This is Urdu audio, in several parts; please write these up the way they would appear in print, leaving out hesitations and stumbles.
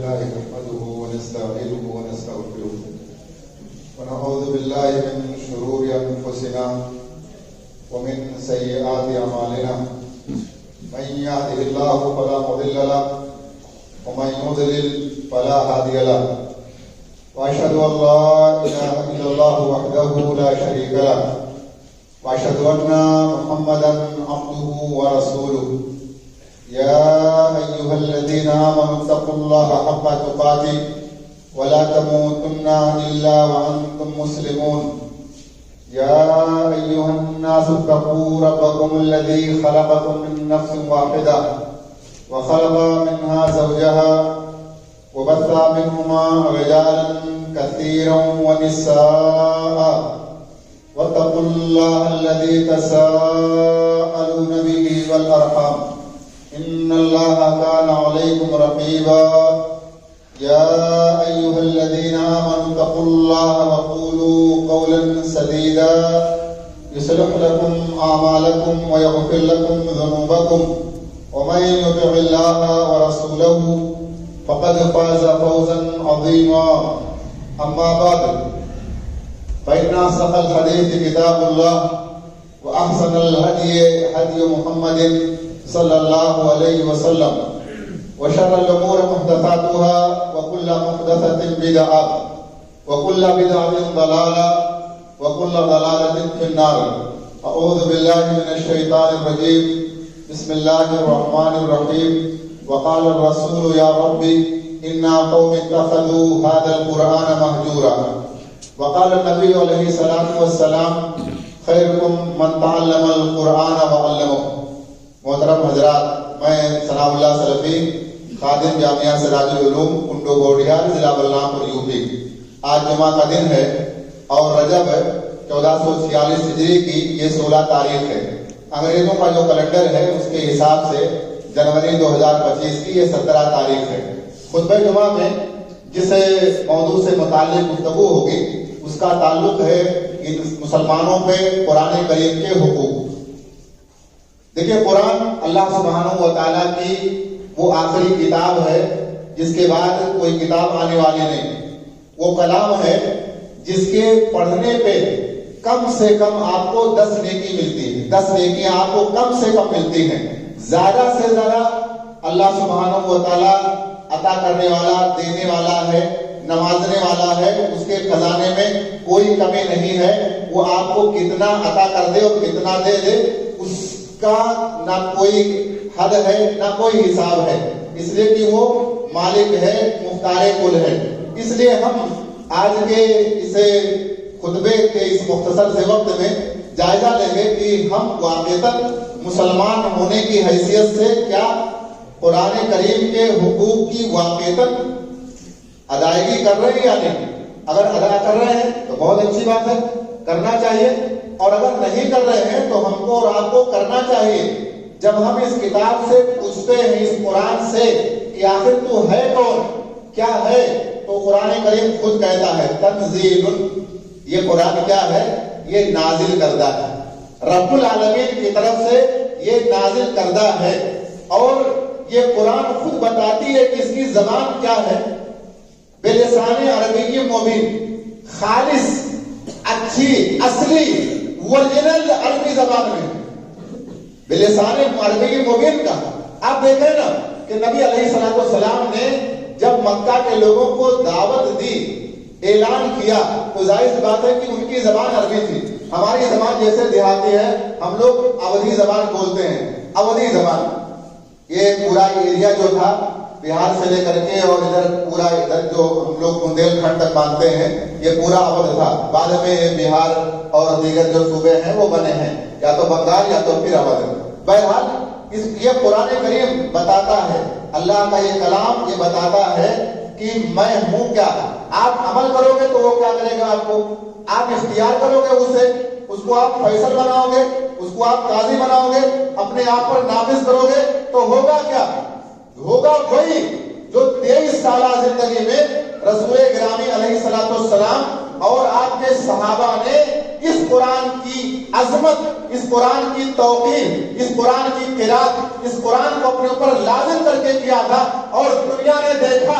لله نحمده ونستعينه ونستغفره ونعوذ بالله من شرور أنفسنا ومن سيئات أعمالنا من يهده الله فلا مضل له ومن يضلل فلا هادي له وأشهد أن لا إله إلا الله وحده لا شريك له وأشهد أن محمدا عبده ورسوله يا أيها الذين آمنوا اتقوا الله حق تقاته ولا تموتن إلا وأنتم مسلمون يا أيها الناس اتقوا ربكم الذي خلقكم من نفس واحدة وخلق منها زوجها وبث منهما رجالا كثيرا ونساء واتقوا الله الذي تساءلون به والأرحام إن الله كان عليكم رقيبا يا أيها الذين آمنوا اتقوا الله وقولوا قولا سديدا يصلح لكم أعمالكم ويغفر لكم ذنوبكم ومن يطع الله ورسوله فقد فاز فوزا عظيما أما بعد فإن أصدق الحديث كتاب الله وأحسن الهدي هدي محمد صلى الله عليه وسلم وشر الأمور محدثاتها وكل محدثة بدعة وكل بدعة ضلالة وكل ضلالة في النار. أعوذ بالله من الشيطان الرجيم. بسم الله الرحمن الرحيم. وقال الرسول يا ربي إنا قوم اتخذوا هذا القرآن مهجورا. وقال النبي عليه الصلاة والسلام خيركم من تعلم القرآن وعلمه. محترم حضرات، میں ثناء اللہ سلفی خادم جامعہ سراج العلوم کنڈو گوڑیہار ضلع بلرامپور یوپی. آج جمعہ کا دن ہے اور رجب 1446 ہجری کی یہ 16 تاریخ ہے. انگریزوں کا جو کیلنڈر ہے اس کے حساب سے جنوری 2025 کی یہ 17 تاریخ ہے. خطبہ جمعہ میں جس موضوع سے متعلق گفتگو ہوگی اس کا تعلق ہے مسلمانوں پہ قرآن کریم کے حقوق. دیکھیے، قرآن اللہ سبحانہ و تعالیٰ کی وہ آخری کتاب ہے جس کے بعد کوئی کتاب آنے والی نہیں. وہ کلام ہے جس کے پڑھنے پہ کم سے کم آپ کو 10 نیکی ملتی ہے. 10 نیکیاں آپ کو کم سے کم ملتی ہیں. زیادہ سے زیادہ اللہ سبحانہ و تعالیٰ عطا کرنے والا، دینے والا ہے، نوازنے والا ہے. اس کے خزانے میں کوئی کمی نہیں ہے. وہ آپ کو کتنا عطا کر دے اور کتنا دے دے اس کا نہ کوئی حد ہے نہ کوئی حساب ہے، اس لیے کہ وہ مالک ہے، مختار کل ہے. اس لیے ہم آج کے اس خطبے کے اس مختصر سے وقت میں جائزہ لیں گے کہ ہم واقعتاً مسلمان ہونے کی حیثیت سے کیا قرآن کریم کے حقوق کی واقعتاً ادائیگی کر رہے ہیں یا نہیں. اگر ادا کر رہے ہیں تو بہت اچھی بات ہے، کرنا چاہیے. اور اگر نہیں کر رہے ہیں تو ہم کو اور آپ کو کرنا چاہیے. جب ہم اس کتاب سے پوچھتے ہیں، اس قرآن سے کہ آخر تو ہے کون، کیا ہے، تو قرآن کریم خود کہتا ہے تنزیل. یہ قرآن کیا ہے؟ یہ نازل کردہ ہے، رب العالمین کی طرف سے یہ نازل کردہ ہے. اور یہ قرآن خود بتاتی ہے کہ اس کی زبان کیا ہے. بلسان عربی مبین، خالص، اچھی، اصلی، اوریجنل عربی زبان میں، بلسان عربی مبین کا. آپ دیکھیں نا کہ نبی علیہ السلام نے جب مکہ کے لوگوں کو دعوت دی، اعلان کیا، تو ظاہر سی بات ہے کہ ان کی زبان عربی تھی. ہماری زبان جیسے دیہاتی ہے، ہم لوگ اودھی زبان بولتے ہیں. اودھی زبان یہ پورا ایریا جو تھا بہار سے لے کر کے اور ادھر پورا ادھر جو ہم لوگ بندیل کھنڈ تک مانتے ہیں، یہ پورا اودھ تھا. بعد میں بہار اور دیگر جو صوبے ہیں وہ بنے ہیں، یا تو بنگال یا تو پھر اودھ. بہرحال یہ قرآن کریم بتاتا ہے، اللہ کا یہ کلام یہ بتاتا ہے کہ میں ہوں کیا. آپ عمل کرو گے تو وہ کیا کرے گا آپ کو. آپ اختیار کرو گے اسے، اس کو آپ فیصل بناؤ گے، اس کو آپ قاضی بناؤ گے، اپنے آپ پر نافذ کرو گے تو ہوگا کیا؟ ہوگا وہی جو 23 سالہ زندگی میں رسول گرامی علیہ السلام اور آپ کے صحابہ نے اس قرآن کی عظمت، اس قرآن کی توقیر، اس قرآن کی قرات، اس قرآن کو اپنے اوپر لازم کر کے کیا تھا. اور دنیا نے دیکھا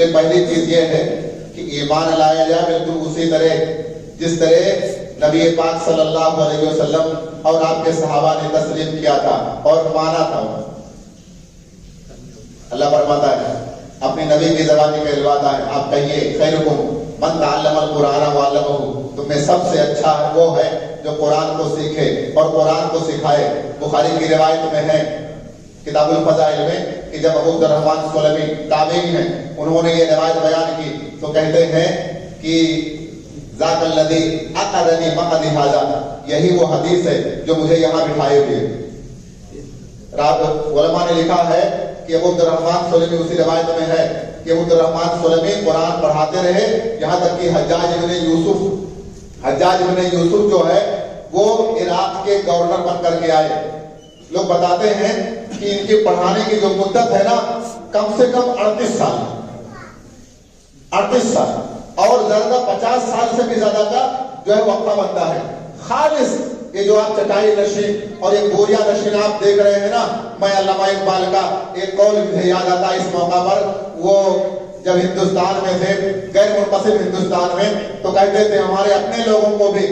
لیے پہلی چیز یہ ہے کہ ایمان لایا جائے بالکل اسی طرح جس طرح نبی پاک صلی اللہ علیہ وسلم اور آپ کے صحابہ نے تسلیم کیا تھا اور مانا تھا. اللہ فرماتا ہے اپنی نبی کی زبانی کا الواتا ہے, آپ کہیے خیرکم من تعلم القرآن وعلمہ, تم میں سب سے اچھا وہ ہے جو قرآن کو سیکھے اور قرآن کو سکھائے. بخاری کی روایت میں ہے کتاب الفضائل میں کہ جب ابو عبد الرحمن سلمی تابعی ہیں, انہوں نے یہ روایت بیان کی تو کہتے ہیں کہ ذاک الذی اقرنی مقعد ھذا, یہی وہ حدیث ہے جو مجھے یہاں بٹھائے ہوئے. علماء نے لکھا ہے کہ ابو عبد الرحمن سلمی اسی روایت میں ہے کہ ابو عبد الرحمن سلمی قرآن پڑھاتے رہے یہاں تک کہ حجاج ابن یوسف جو ہے وہ عراق کے گورنر بن کر کے آئے. لوگ بتاتے ہیں کہ ان کے پڑھانے کی جو مدت ہے نا کم سے کم 38 سال اور زیادہ 50 سال سے بھی زیادہ کا جو ہے وقفہ بنتا ہے. خالص یہ جو آپ چٹائی نشین اور ایک بوریا نشین آپ دیکھ رہے ہیں نا, میں علامہ اقبال کا ایک قول مجھے یاد آتا ہے اس موقع پر. وہ جب ہندوستان میں تھے, غیر منقسم ہندوستان میں, تو کہتے تھے ہمارے اپنے لوگوں کو بھی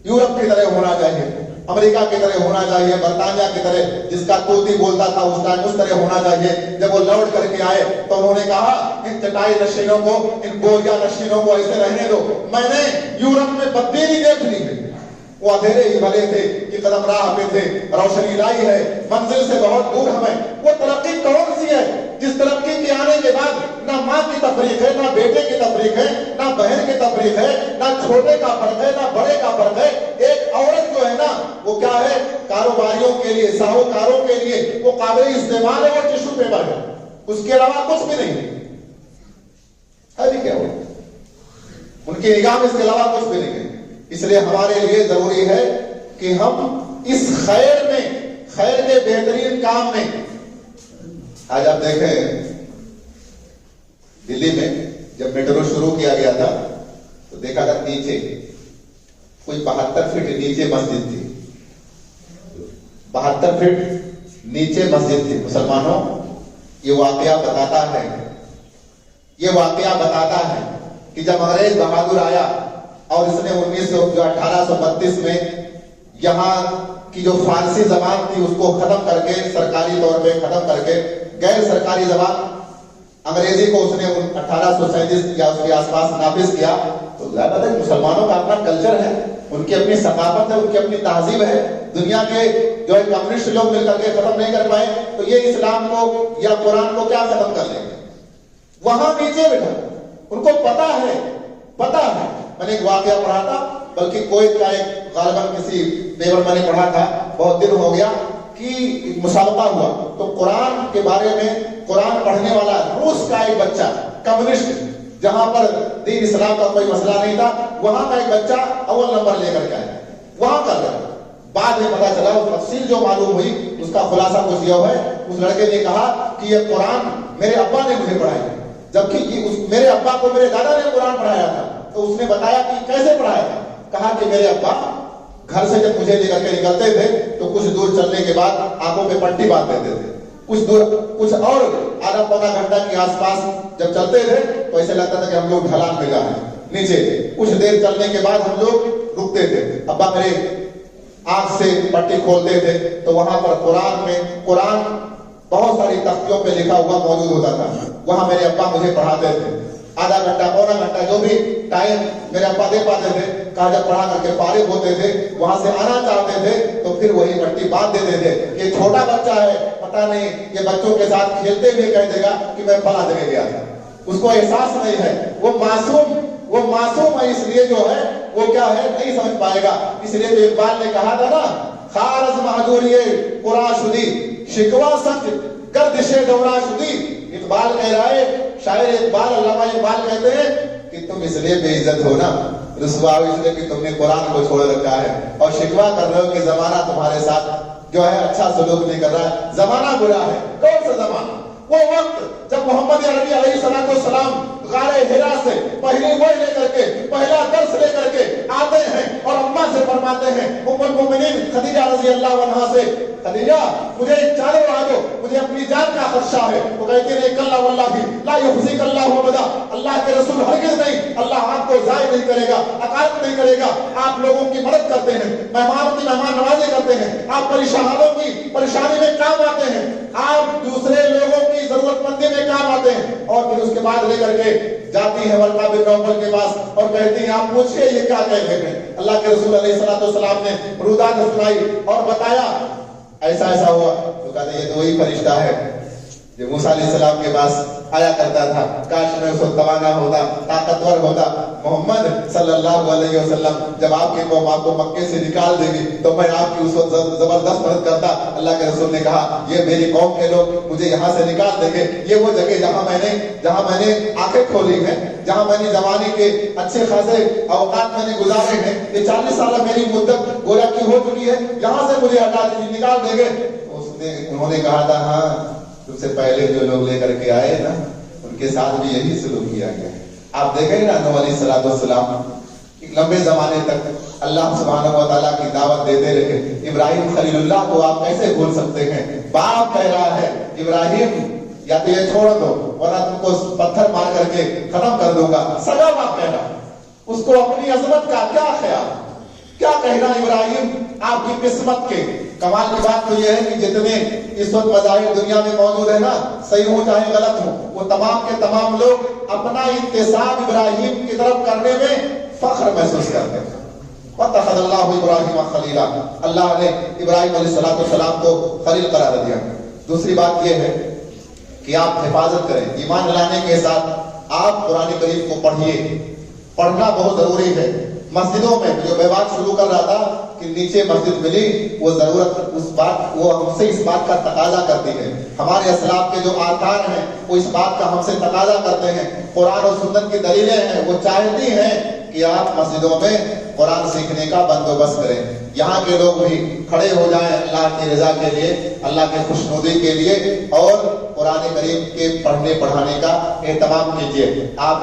یورپ کی طرح ہونا چاہیے, امریکہ کی طرح ہونا چاہیے, برطانیہ کی طرح جس کا طوطی بولتا تھا اس طرح ہونا چاہیے. جب وہ لوٹ کر کے آئے تو انہوں نے کہا ان چٹائی نشینوں کو, ان بوریا نشینوں کو ایسے رہنے دو. میں نے یورپ میں تبدیلی دیکھ لی ہے, وہ اندھیرے ہی بھلے تھے کہ قدم راہ پہ تھے, روشنی لائی ہے, منزل سے بہت دور ہمیں. وہ ترقی کون سی ہے جس ترقی کے آنے کے بعد نہ ماں کی تفریق ہے, نہ بیٹے کی تفریق ہے, نہ بہن کی تفریق ہے, نہ چھوٹے کا فرق ہے, نہ بڑے کا فرق ہے. ایک عورت جو ہے نا وہ کیا ہے, کاروباریوں کے لیے, ساہوکاروں کے لیے وہ قابل استعمال ہے اور ٹشو پیپر ہے, اس کے علاوہ کچھ بھی نہیں ہے. بھی کیا ہو ان کی نگاہ میں اس کے علاوہ کچھ بھی نہیں ہے. اس لیے ہمارے لیے ضروری ہے کہ ہم اس خیر میں, خیر کے بہترین کام میں, آج آپ دیکھیں دلی میں جب میٹرو شروع کیا گیا تھا تو دیکھا تھا نیچے کوئی 72 فٹ نیچے مسجد تھی, 72 فٹ نیچے مسجد تھی. مسلمانوں یہ واقعہ بتاتا ہے کہ جب انگریز بہادر آیا اور اس نے 1832 میں یہاں کی جو فارسی زبان تھی اس کو ختم کر کے, سرکاری طور پہ ختم کر کے غیر سرکاری زبان انگریزی کو اس نے 1837 یا اس کے آس پاس نافذ کیا. تو ظاہر ہے مسلمانوں کا اپنا کلچر ہے, ان کی اپنی ثقافت ہے, ان کی اپنی تہذیب ہے. دنیا کے جو ہے کمیونسٹ لوگ مل کر کے ختم نہیں کر پائے تو یہ اسلام کو یا قرآن کو کیا ختم کر لیں گے. وہاں نیچے بیٹھا, ان کو پتا ہے. میں نے ایک واقعہ پڑھا تھا, بلکہ کویت کا ایک غالباً کسی پیپر میں نے پڑھا تھا, بہت دن ہو گیا, کہ مسابقہ ہوا تو قرآن کے بارے میں قرآن پڑھنے والا روس کا ایک بچہ, کمیونسٹ, جہاں پر دین اسلام کا کوئی مسئلہ نہیں تھا, وہاں کا ایک بچہ اول نمبر لے کر کے آیا. وہاں کا لڑکا, بعد میں پتا چلا اس تفصیل جو معلوم ہوئی اس کا خلاصہ کچھ یہ ہے, اس لڑکے نے کہا کہ یہ قرآن میرے ابا نے مجھے پڑھایا, جبکہ میرے ابا کو میرے دادا نے قرآن پڑھایا تھا. تو اس نے بتایا کہ کیسے پڑھایا تھا. کہا کہ میرے ابا گھر سے جب مجھے لے کر کے نکلتے تھے تو کچھ دور چلنے کے بعد آنکھوں پہ پٹی باندھ دیتے تھے, کچھ اور آدھا پونا گھنٹہ کے آس پاس جب چلتے تھے تو ایسے لگتا تھا کہ ہم لوگ ڈھلان میں جا رہے ہیں نیچے. کچھ دیر چلنے کے بعد ہم لوگ رکتے تھے, ابا میرے آنکھ سے پٹی کھولتے تھے تو وہاں پر قرآن بہت ساری تختیوں پہ لکھا ہوا موجود ہوتا تھا. وہاں میرے ابا مجھے پڑھاتے تھے, آدھا گھنٹہ پونا گھنٹہ جو بھی ٹائم میرے ابا دے پاتے تھے. کہا جب پڑھا کر کے فارغ ہوتے تھے, وہاں سے آنا چاہتے تھے تو پھر وہی پٹی باندھ دیتے تھے. یہ چھوٹا بچہ ہے, پتہ نہیں یہ بچوں کے ساتھ کھیلتے ہوئے کہہ دے گا کہ میں فلاں جگہ گیا تھا. اس کو احساس نہیں ہے, وہ معصوم ہے, اس لیے جو ہے وہ کیا ہے نہیں سمجھ پائے گا. اس لیے تو اقبال نے کہا تھا نا, خارز مہجوری قرآن شدی شکوا سچ گردش دورہ شدی. اقبال کہہ رہا ہے, شاعر اقبال, علامہ اقبال کہتے ہیں کہ تم اس لیے بے عزت ہو نا, رسوا ہو اس لیے کہ تم نے قرآن کو چھوڑ رکھا ہے, اور شکوا کر رہے ہو کہ زمانہ تمہارے ساتھ جو ہے اچھا سلوک نہیں کر رہا ہے, زمانہ برا ہے. کون سا زمانہ؟ وہ وقت جب محمد عربی علیہ السلام غار ہرا سے پہلی وحی لے کر کے پہلا درس لے کر کے آتے ہیں اور اماں سے فرماتے ہیں ام المؤمنین خدیجہ رضی اللہ عنہا سے، خدیجہ مجھے چادر اڑا دو، مجھے اپنی جان کا خدشہ ہے۔ وہ کہتے ہیں کلا واللہ لا یخزیک اللہ ابدا، اللہ کے رسول ہرگز نہیں، اللہ آپ کو ضائع نہیں کرے گا، عقاب نہیں کرے گا۔ آپ لوگوں کی مدد کرتے ہیں، مہمانوں کی مہمان نوازی کرتے ہیں، آپ پریشانوں کی پریشانی میں کام آتے ہیں، آپ دوسرے لوگوں کی ضرورت مندی میں کام آتے ہیں۔ اور پھر اس کے بعد لے کر کے جاتی ہے ورقہ بن نوفل کے پاس اور کہتی ہیں آپ پوچھئے یہ کیا کہہ رہے ہیں۔ اللہ کے رسول علیہ السلام نے رودات سنائی اور بتایا ایسا ایسا ہوا۔ تو کہتے ہیں یہ تو وہی فرشتہ ہے جو موسیٰ علیہ السلام کے پاس آیا کرتا تھا، کاش میں اس وقت توانا ہوتا، طاقتور ہوتا۔ محمد صلی اللہ علیہ وسلم جب آپ کی قوم آپ کو مکے سے نکال دے گی تو میں آپ کی اس وقت زبردست مدد کرتا۔ اللہ کے رسول نے کہا یہ میری قوم کے لوگ مجھے یہاں سے نکال دیں گے، یہ وہ جگہ جہاں میں نے آنکھیں کھولی ہیں، جہاں میں نے جوانی کے اچھے خاصے اوقات میں نے گزارے ہیں، یہ 40 سال میری مدت گویا کی ہو چکی ہے، یہاں سے مجھے ہٹا دیجیے، نکال دیں گے۔ انہوں نے کہا تھا ہاں تم سے پہلے جو لوگ لے کر کے آئے نا ان کے ساتھ بھی یہی سلوک کیا گیا ہے۔ آپ دیکھیں نا نوح علیہ السلام ایک لمبے زمانے تک اللہ سبحانہ و تعالیٰ کی دعوت دیتے رہے۔ ابراہیم خلیل اللہ کو آپ کیسے بھول سکتے ہیں؟ باپ کہہ رہا ہے ابراہیم یا تو یہ چھوڑ دو ورنہ تم کو پتھر مار کر کے ختم کر دوں گا۔ سگا باپ کہہ رہا، اس کو اپنی عظمت کا کیا خیال، کیا کہنا ابراہیم آپ کی قسمت کے۔ کمال کی بات تو یہ ہے کہ جتنے اس وقت مذاہب دنیا میں موجود ہیں نا، صحیح ہو چاہے غلط ہو، وہ تمام کے تمام لوگ اپنا انتساب ابراہیم کی طرف کرنے میں فخر محسوس کرتے ہیں۔ وَاتَّخَذَ اللَّهُ إِبْرَاهِيمَ خَلِيلًا، اللہ نے ابراہیم علیہ السلام کو خلیل قرار دیا۔ دوسری بات یہ ہے کہ آپ حفاظت کریں، ایمان لانے کے ساتھ آپ قرآن کریم کو پڑھیے، پڑھنا بہت ضروری ہے۔ مسجدوں میں جو میں بات شروع کر رہا تھا کہ نیچے مسجد ملی، وہ ضرورت وہ ہم سے اس بات کا تقاضا کرتی ہے۔ ہمارے اسلاف کے جو آثار ہیں وہ اس بات کا ہم سے تقاضا کرتے ہیں، قرآن و سنت کی دلیلیں ہیں، وہ چاہتی ہیں کہ آپ مسجدوں میں قرآن سیکھنے کا بندوبست کریں، یہاں کے لوگ بھی کھڑے ہو جائیں اللہ کی رضا کے لیے، اللہ کے خوشنودی کے لیے، اور قرآن کریم کے پڑھنے پڑھانے کا اہتمام کیجیے۔ آپ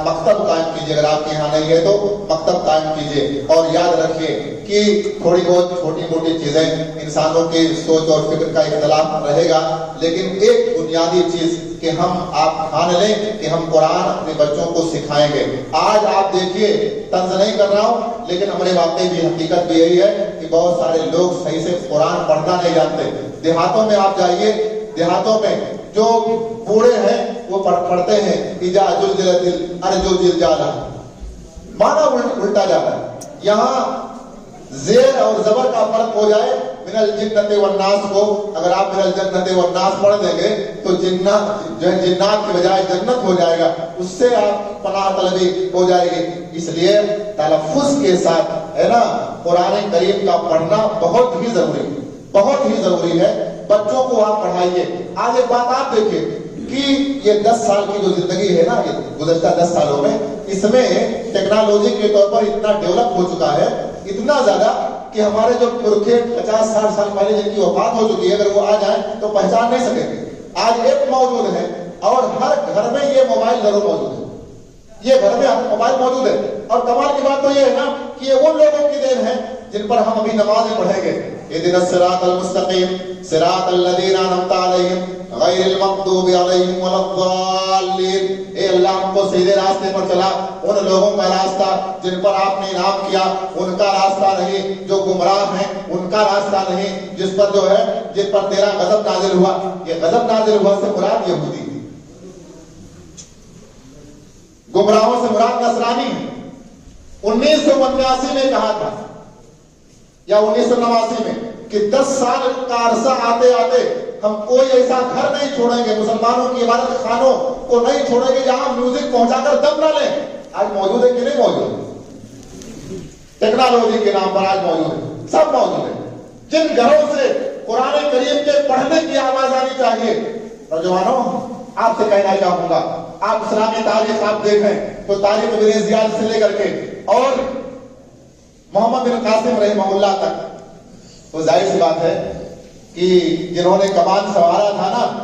مکتب قائم کیجیے، اگر آپ کے یہاں نہیں ہے تو مکتب قائم کیجیے، اور یاد رکھیے کہ تھوڑی بہت چھوٹی موٹی چیزیں انسانوں کی سوچ اور فکر کا اختلاف رہے گا، لیکن ایک بنیادی چیز کہ آپ مان لیں کہ ہم قرآن اپنے بچوں کو سکھائیں گے۔ آج آپ دیکھیے، طنز نہیں کر رہا ہوں لیکن ہمارے واقعی بھی حقیقت بھی یہی ہے کہ بہت سارے لوگ صحیح سے قرآن پڑھنا نہیں جانتے۔ دیہاتوں میں آپ جائیے، دیہاتوں میں جو بوڑھے ہیں وہ پڑھتے ہیں اذا زلزلت الارض زلزالہا، معنی الٹا جا رہا ہے۔ یہاں زیر اور زبر کا فرق ہو جائے، من الجنت والناس کو اگر آپ من الجنت والناس پڑھ دیں گے تو جنات کی بجائے جنت ہو جائے گا، اس سے آپ پناہ طلبی ہو جائے گی۔ اس لیے تلفظ کے ساتھ ہے نا قرآن کریم کا پڑھنا بہت ہی ضروری ہے۔ بچوں کو آپ پڑھائیے۔ آج ایک بات آپ دیکھیں کہ یہ 10 سال کی جو زندگی ہے نا، یہ گزشتہ 10 سالوں میں، اس میں ٹیکنالوجی کے طور پر اتنا ڈیولپ ہو چکا ہے، اتنا زیادہ کہ ہمارے جو پرکھے 50-60 سال پہلے جن کی وفات ہو چکی ہے، اگر وہ آ جائیں تو پہچان نہیں سکیں گے۔ آج ایپ موجود ہے اور ہر گھر میں یہ موبائل ضرور موجود ہے، یہ گھر میں موبائل موجود ہے۔ اور کمال کی بات تو یہ ہے نا کہ یہ ان لوگوں کی دین ہے جن پر ہم ابھی نمازیں پڑھیں گے، اهدنا الصراط المستقیم صراط الذین انعمت علیہم غیر المغضوب علیہم ولا الضالین۔ اے اللہ ہم کو سیدھے راستے پر چلا، ان لوگوں کا راستہ جن پر آپ نے انعام کیا، ان کا راستہ نہیں جو گمراہ ہیں، ان کا راستہ نہیں جس پر تیرا غضب نازل ہوا۔ یہ غضب نازل ہوا سے مراد یہودی، گمراہوں سے مراد نصرانی ہے۔ 1989 میں کہا تھا یا 1989 میں کہ 10 سال کا عرصہ آتے آتے ہم کوئی ایسا گھر نہیں چھوڑیں گے، مسلمانوں کی عبادت خانوں کو نہیں چھوڑیں گے جہاں میوزک پہنچا کر دم نہ لیں۔ آج موجود ہے کہ نہیں موجود؟ ٹیکنالوجی کے نام پر آج موجود ہے، سب موجود ہے۔ جن گھروں سے قرآن کریم کے پڑھنے کی آواز آنی چاہیے، نوجوانوں آپ سے کہنا چاہوں گا، آپ اسلامی تاریخ آپ دیکھیں تو تاریخ ابن زیاد سے لے کر کے اور محمد بن قاسم رحمہ اللہ تک، تو ظاہر سی بات ہے کہ جنہوں نے کمان سنوارا تھا نا،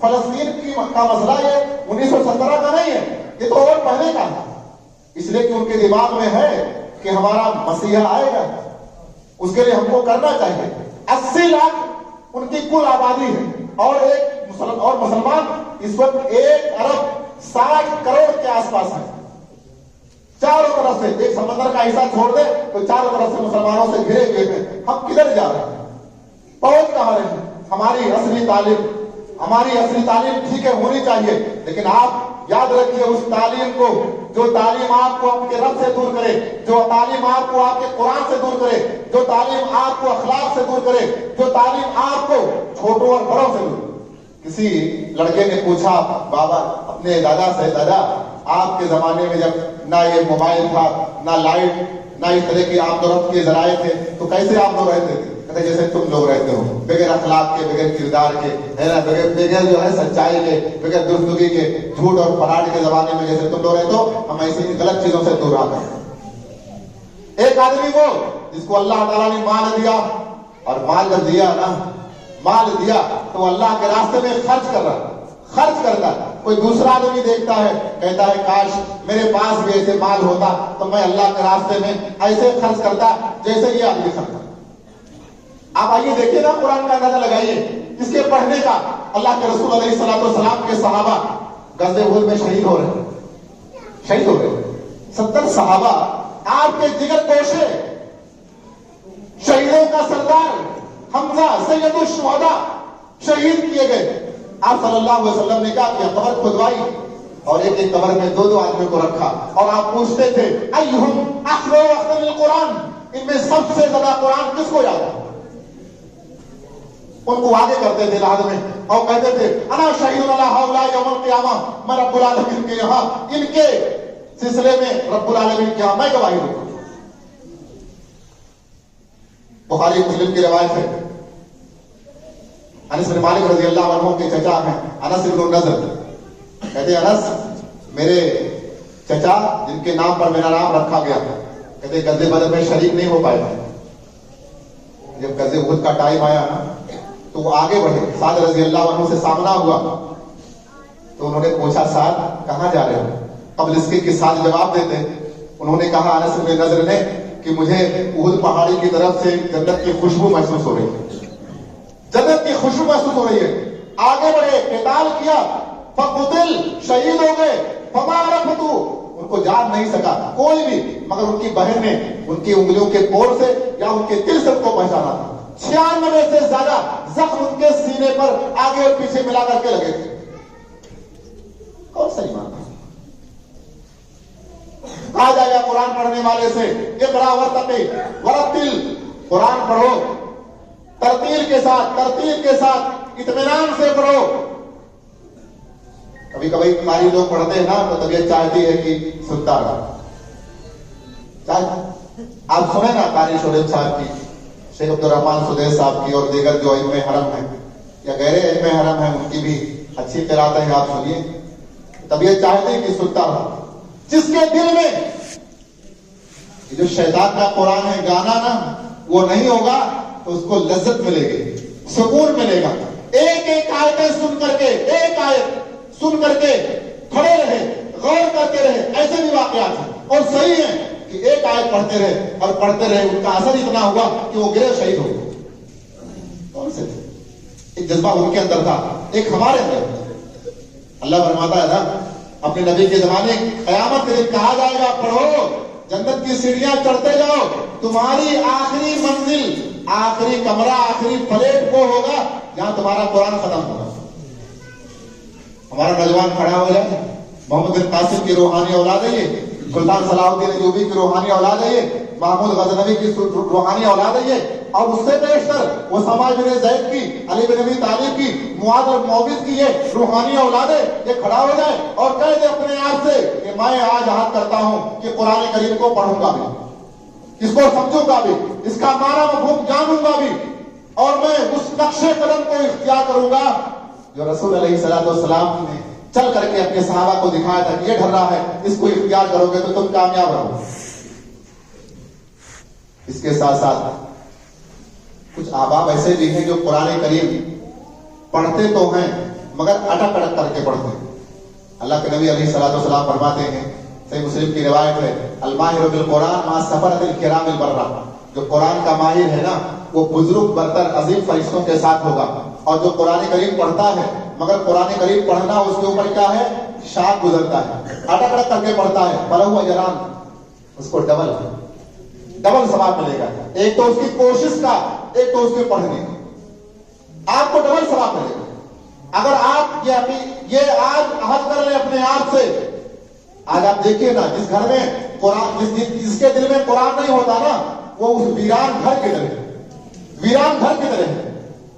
فلسطین کا مسئلہ یہ 1917 کا نہیں ہے، یہ تو اور پہلے کا ہے، اس لیے کہ ان کے دماغ میں ہے کہ ہمارا مسیحا آئے گا، اس کے لیے ہم کو کرنا چاہیے۔ 80 لاکھ ان کی کل آبادی ہے، اور مسلمان اس وقت 1,60 کروڑ کے آس پاس ہیں، چاروں طرف سے ایک سمندر کا حصہ چھوڑ دے تو چاروں طرف سے مسلمانوں سے گھرے ہوئے ہیں۔ ہم کدھر جا رہے ہیں؟ پہنچ کہاں رہے ہیں؟ ہماری اصلی تعلیم ٹھیک ہے ہونی چاہیے، لیکن آپ یاد رکھیے اس تعلیم کو، جو تعلیم آپ کو آپ کے رب سے دور کرے، جو تعلیم آپ کو آپ کے قرآن سے دور کرے، جو تعلیم آپ کو اخلاق سے دور کرے، جو تعلیم آپ کو چھوٹوں اور بڑوں سے دور۔ کسی لڑکے نے پوچھا بابا اپنے دادا سے، دادا آپ کے زمانے میں جب نہ یہ موبائل تھا، نہ لائٹ، نہ اس طرح کی آمد و رفت کے ذرائع تھے، تو کیسے آپ لوگ رہتے تھے؟ کہتے جیسے تم لوگ رہتے ہو، بغیر اخلاق کے، بغیر کردار کے، ہے نا، بغیر جو ہے سچائی کے، بغیر درستگی کے، جھوٹ اور فراڈ کے زمانے میں جیسے تم لوگ رہتے ہو، ہم ایسی غلط چیزوں سے دور آتے ہیں۔ ایک آدمی وہ جس کو اللہ تعالیٰ نے مال دیا، اور مال جب دیا نا، مال دیا تو اللہ کے راستے میں خرچ کرتا ہے۔ کوئی دوسرا آدمی دیکھتا ہے، کہتا ہے کاش میرے پاس بھی ایسے مال ہوتا تو میں اللہ کے راستے میں ایسے خرچ کرتا جیسے یہ آدمی کرتا۔ آپ آئیے دیکھیے نا، قرآن کا اندازہ لگائیے، اس کے پڑھنے کا اللہ کے رسول علیہ الصلوۃ والسلام کے صحابہ غزوہ احد میں شہید ہو رہے 70 صحابہ آپ کے جگر گوشے، شہیدوں کا سردار حمزہ سید الشہداء شہید کیے گئے۔ آپ صلی اللہ علیہ وسلم نے کیا کیا؟ قبر کھدوائی، اور ایک قبر میں 2 آدمیوں کو رکھا، اور آپ پوچھتے تھے ایہم احفظ واحفظ القرآن، ان میں سب سے زیادہ قرآن کس کو یاد ہے؟ ان کو آگے کرتے تھے لحاظ میں، اور کہتے تھے انا شہید علی ہؤلاء یوم القیامہ، میں رب العالمین کے یہاں ان کے سلسلے میں رب العالمین کے یہاں میں گواہی دوں۔ بخاری مسلم کی روایت ہے، انس بن مالک رضی اللہ عنہ کے چچا ہیں انس بن النضر، کہتے انس میرے چچا جن کے نام پر میرا نام رکھا گیا، کہتے غزوہ بدر میں شریک نہیں ہو پائے تھے، جب غزوہ احد کا ٹائم آیا نا تو وہ آگے بڑھے، سعد رضی اللہ عنہ سے سامنا ہوا تو انہوں نے پوچھا سعد کہاں جا رہے ہو؟ قبل اس کے سعد جواب دیتے، انہوں نے کہا انس بن نضر نے کہ مجھے احد پہاڑی کی طرف سے جنت کی خوشبو محسوس ہو رہی ہے، جنت کی خوشبو محسوس ہو رہی ہے۔ آگے بڑھے، قتال کیا، فقتل شہید ہو گئے، فما رفضوا، ان کو جان نہیں سکا کوئی بھی، مگر ان کی بہن نے ان کی انگلیوں کے پور سے یا ان کے دل سے ان کو پہچانا تھا۔ 96 سے زیادہ زخم ان کے سینے پر آگے اور پیچھے ملا کر کے لگے تھے۔ کون سا ایمان تھا؟ کہا جائے گا قرآن پڑھنے والے سے اقرا ورتقی ورتل، قرآن پڑھو ترتیل کے ساتھ اطمینان سے پڑھو۔ کبھی کبھی قاری لوگ پڑھتے ہیں نا تو طبیعت چاہتی ہے کہ سنتا رہا۔ آپ سنیں نا قاری شعیب صاحب کی، شیخ عبد الرحمان سدیس صاحب کی، اور دیگر جو علم حرم ہیں یا غیر علم حرم ہیں ان کی بھی اچھی قرأت ہے، آپ سنیے، طبیعت چاہتی ہے کہ سنتا رہا۔ جس کے دل میں جو شیطان کا قرآن ہے گانا نا وہ نہیں ہوگا تو اس کو لذت ملے گی، سکون ملے گا۔ ایک آیتیں سن کر کے، ایک آیت سن کر کے کھڑے رہے، غور کرتے رہے، ایسے بھی واقعات ہیں، اور صحیح ہے کہ ایک آیت پڑھتے رہے اور پڑھتے رہے، ان کا اثر اتنا ہوا کہ وہ گرے شہید ہو گئے۔ کون سے تھے؟ ایک جذبہ ان کے اندر تھا، ایک ہمارے اندر۔ اللہ فرماتا ہے نا اپنے نبی کے زمانے، قیامت کے دن کہا جائے گا پڑھو، جنت کی سیڑھیاں چڑھتے جاؤ، تمہاری آخری منزل، آخری کمرہ، آخری فلیٹ وہ ہوگا جہاں تمہارا قرآن ختم ہوگا۔ ہمارا نوجوان کھڑا ہو جائے، محمد بن قاسم کی روحانی اولاد ہے یہ، سلطان صلاح الدین ایوبی کی روحانی اولاد ہے یہ، محمود غزنوی کی روحانی اولاد ہے یہ، اور اس سے بیشتر اسامہ بن زید کی، علی بن ابی طالب کی، معاذ اور معوذ کی یہ روحانی اولاد ہے، یہ کھڑا ہو جائے اور کہہ دے اپنے آپ سے کہ میں آج عہد کرتا ہوں کہ قرآن کریم کو پڑھوں گا بھی، اس کو سمجھوں گا بھی، اس کا معنی مفہوم جانوں گا بھی، اور میں اس نقش قدم کو اختیار کروں گا جو رسول علیہ الصلوۃ والسلام نے چل کر کے اپنے صحابہ کو دکھایا تھا کہ یہ ڈھر رہا ہے، اس کو اختیار کرو گے تو تم کامیاب رہو۔ اس کے ساتھ ساتھ کچھ احباب ایسے بھی ہیں جو قرآن کریم پڑھتے تو ہیں مگر اٹک اٹک کر کے پڑھتے ہیں. اللہ کے نبی علیہ الصلوۃ والسلام فرماتے ہیں, صحیح مسلم کی روایت ہے, الماہر بالقرآن مع سفرۃ الکرام البررہ, جو قرآن کا ماہر ہے نا وہ بزرگ برتر عظیم فرشتوں کے ساتھ ہوگا. اور جو قرآن کریم پڑھتا ہے مگر قرآن کریم پڑھنا اس کے اوپر کیا ہے, شاخ گزرتا ہے, اٹک اٹک کر کے پڑھتا ہے, فلہ اجران, اس کو ڈبل ثواب ملے گا. ایک تو اس کی کوشش کا, ایک تو اس کے پڑھنے کا, آپ کو ڈبل ثواب ملے گا. اگر آپ یہ آج عہد کر لیں اپنے آپ سے. آج آپ دیکھیے نا, جس گھر میں قرآن, جس کے دل میں قرآن نہیں ہوتا نا, وہ اس ویران گھر کی طرح ہے.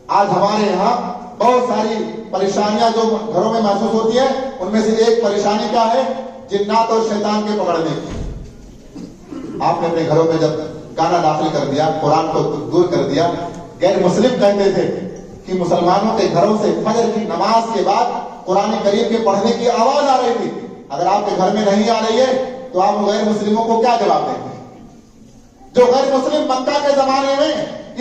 آج ہمارے یہاں بہت ساری پریشانیاں جو گھروں میں محسوس ہوتی ہے, ان میں سے ایک پریشانی کیا ہے, جنات اور شیطان کے پکڑنے کی. آپ نے اپنے گھروں میں جب گانا داخل کر دیا, قرآن کو دور کر دیا. غیر مسلم کہتے تھے کہ مسلمانوں کے گھروں سے فجر کی نماز کے بعد قرآن کریم کے پڑھنے کی آواز آ رہی تھی. اگر آپ کے گھر میں نہیں آ رہی ہے تو آپ غیر مسلموں کو کیا جواب دیں گے؟ جو غیر مسلم مکہ کے زمانے میں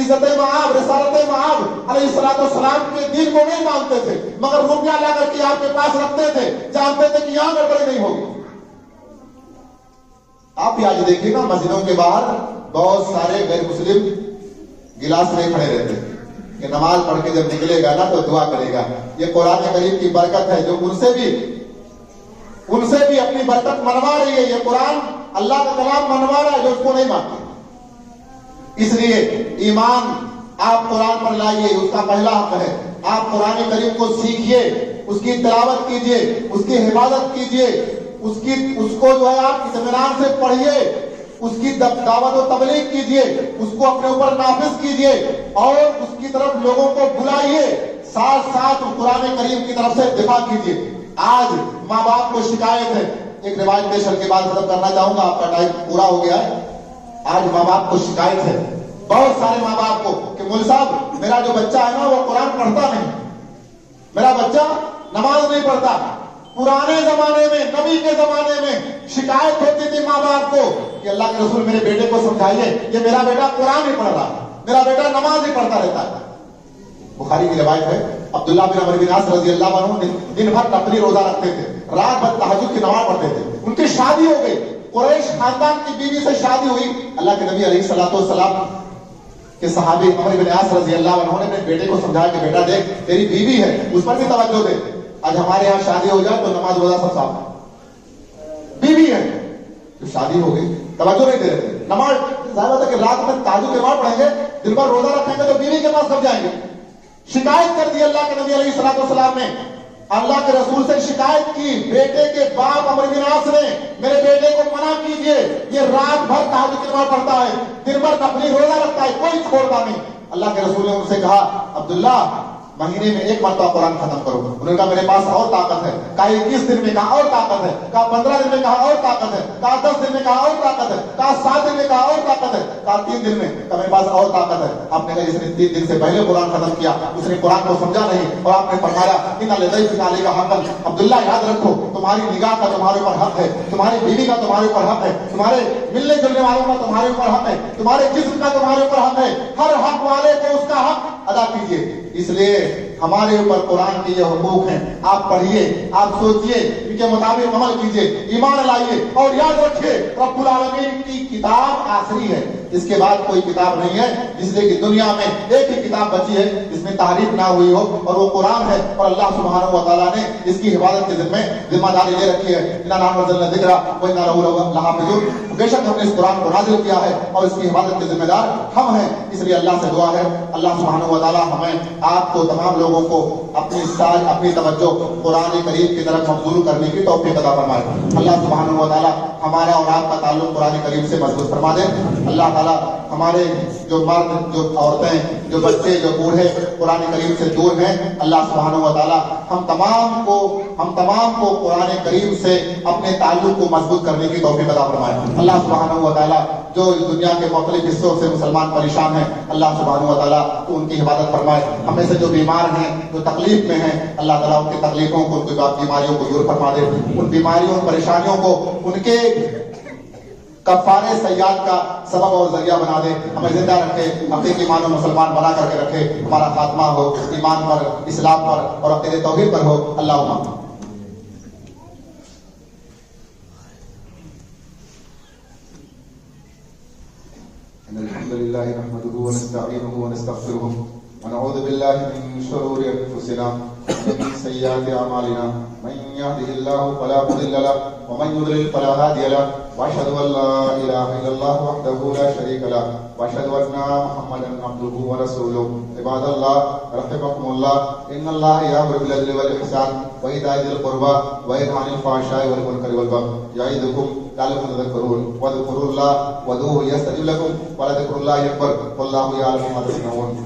عزت معاب, رسالت معاب علیہ الصلوۃ والسلام کے دین کو نہیں مانتے تھے, مگر روپیہ لا کر کے آپ کے پاس رکھتے تھے, جانتے تھے کہ یہاں گڑبڑی نہیں ہوگی. آپ بھی آج دیکھیے نا, مسجدوں کے باہر بہت سارے غیر مسلم گلاس میں کھڑے رہتے ہیں کہ نماز پڑھ کے جب نکلے گا نا تو دعا کرے گا. یہ قرآن کریم کی برکت ہے جو ان سے بھی اپنی برکت منوا رہی ہے. یہ قرآن اللہ کا کلام منوا رہا ہے جو اس کو نہیں مانتے. اس لیے ایمان آپ قرآن پر لائیے, اس کا پہلا حق ہے. آپ قرآن کریم کو سیکھیے, اس کی تلاوت کیجیے, اس کی حفاظت کیجیے, اس کو جو ہے آپ اطمینان سے پڑھیے, اس کی دعوت و تبلیغ کیجیے, اس کو اپنے اوپر نافذ کیجیے اور اس کی طرف لوگوں کو بلائیے. ساتھ ساتھ قرآن کریم کی طرف سے دفاع کیجیے. آج ماں باپ کو شکایت ہے, ایک روایت پیش کر کے بات ختم کرنا چاہوں گا, آپ کا ٹائم پورا ہو گیا ہے. آج ماں باپ کو شکایت ہے, بہت سارے ماں باپ کو, کہ مول صاحب میرا جو بچہ ہے نا وہ قرآن پڑھتا نہیں, میرا بچہ نماز نہیں پڑھتا. پرانے زمانے میں, نبی کے زمانے میں شکایت ہوتی تھی ماں باپ کو کہ اللہ کے رسول میرے بیٹے کو سمجھائیے, یہ میرا بیٹا قرآن نہیں پڑھ رہا, میرا بیٹا نماز نہیں پڑھتا رہتا ہے. بخاری کی روایت ہے, عبداللہ بن عمرو بن عاص رضی اللہ عنہ دن بھر نفلی روزہ رکھتے تھے, رات بھر تہجد کی نماز پڑھتے تھے. ان کی شادی ہو گئی, قریش خاندان کی بیوی سے شادی ہوئی. اللہ کے نبی علیہ الصلوۃ والسلام کے صحابی عمرو بن عاص رضی اللہ عنہ نے اپنے بیٹے کو سمجھایا کہ بیٹا دیکھ تیری بیوی ہے, اس پر بھی توجہ دے. آج ہمارے یہاں شادی ہو جائے تو نماز روزہ سب صاف ہے, بیوی ہے تو شادی ہو گئی توجہ نہیں دے رہے. نماز ظاہر ہے کہ رات میں تہجد کی نماز پڑھیں گے, دن بھر روزہ رکھیں گے تو بیوی کے پاس کب جائیں گے؟ شکایت کر دی اللہ کے نبی علیہ الصلوۃ والسلام نے, اللہ کے رسول سے شکایت کی. بیٹے کے باپ عمرو بن عاص نے میرے بیٹے کو منع کیجئے, یہ رات بھر تہجد کی نماز پڑھتا ہے, دن بھر نفلی روزہ رکھتا ہے, کوئی چھوڑتا نہیں. اللہ کے رسول نے ان سے کہا عبداللہ مہینے میں ایک مرتبہ قرآن ختم کرو. انہوں نے کہا میرے پاس اور طاقت ہے. کہا 21 دن میں, کہا اور طاقت ہے. کہا 15 دن میں, کہا اور طاقت ہے. کہا 10 دن میں, کہا اور طاقت ہے. کہا 7 دن میں, کہا اور طاقت ہے. کہا 3 دن میں, کہا میرے پاس اور طاقت ہے. آپ نے کہا جس نے 3 دن سے پہلے قرآن ختم کیا اس نے قرآن کو سمجھا نہیں, اور آپ نے فرمایا ان لدیک علی کا حق. عبداللہ یاد رکھو تمہاری نگاہ کا تمہارے اوپر حق ہے, تمہاری بیوی کا تمہارے اوپر حق ہے, تمہارے ملنے جلنے والوں کا تمہارے اوپر حق ہے, تمہارے جسم کا تمہارے اوپر حق ہے. ہر حق والے کو اس کا حق ادا کیجیے. اس لیے ہمارے اوپر قرآن کے یہ حقوق ہیں. آپ پڑھیے, آپ سوچیے, ان کے مطابق عمل کیجیے, ایمان لائیے, اور یاد رکھیے رب العالمین کی کتاب آخری ہے, اس کے بعد کوئی کتاب نہیں ہے. اس لیے کہ دنیا میں ایک ہی کتاب بچی ہے جس میں تحریف نہ ہوئی ہو, اور وہ قرآن ہے. اور اللہ سبحانہ و تعالیٰ نے اس کی حفاظت کے ذمہ داری لے رکھی ہے. انا نحن نزلنا الذکر وانا له لحافظون. بے شک ہم نے اس قرآن کو نازل کیا ہے اور اس کی حفاظت کے ذمہ دار ہم ہیں. اس لیے اللہ سے دعا ہے اللہ سبحانہ و تعالیٰ ہمیں آپ کو تمام لوگوں کو اپنی توجہ قرآن کریم کی طرف مبذول کرنے کی توفیق عطا فرمائے. اللہ سبحانہ و تعالیٰ ہمارا اور آپ کا تعلق قرآن کریم سے مضبوط فرما دے. اللہ تعالیٰ ہمارے جو مرد, جو عورتیں, جو بچے, جو بوڑھے قرآن کریم سے دور ہیں, اللہ سبحانہ و تعالیٰ ہم تمام کو قرآن کریم سے اپنے تعلق کو مضبوط کرنے کی توفیق عطا فرمائے. اللہ سبحانہ و تعالیٰ جو اس دنیا کے مختلف حصوں سے مسلمان پریشان ہیں, اللہ سبحانہ و تعالیٰ تو ان کی حفاظت فرمائے. ہمیں سے جو بیمار ہیں, جو تکلیف میں ہیں, اللہ تعالیٰ ان کی تکلیفوں کو, ان کی بیماریوں کو دور فرما دے. ان بیماریوں اور پریشانیوں کو ان کے کفارے سیئات کا سبب اور ذریعہ بنا دے، ہمیں زندہ رکھے، حقیقی ایمان و مسلمان بنا کر کے رکھے، ہمارا خاتمہ ہو ایمان پر، اسلام پر اور عقیدہ توحید پر ہو۔ اللہم إن الحمد لله نحمده ونستعينه ونستغفره ونعوذ بالله من شرور أنفسنا ومن سيئات أعمالنا من يهده الله فلا مضل له ومن يضلل فلا هادي له وأشهد أن لا إله إلا الله وحده لا شريك له وأشهد أن محمدا عبده ورسوله عباد الله رحمكم الله إن الله يأمر بالعدل والإحسان وإيتاء ذي القربى وينهى عن الفحشاء والمنكر والبغي يعظكم لعلكم تذكرون واذكروا الله وادعوه يستجب لكم ولذكر الله أكبر والله يعلم ما تصنعون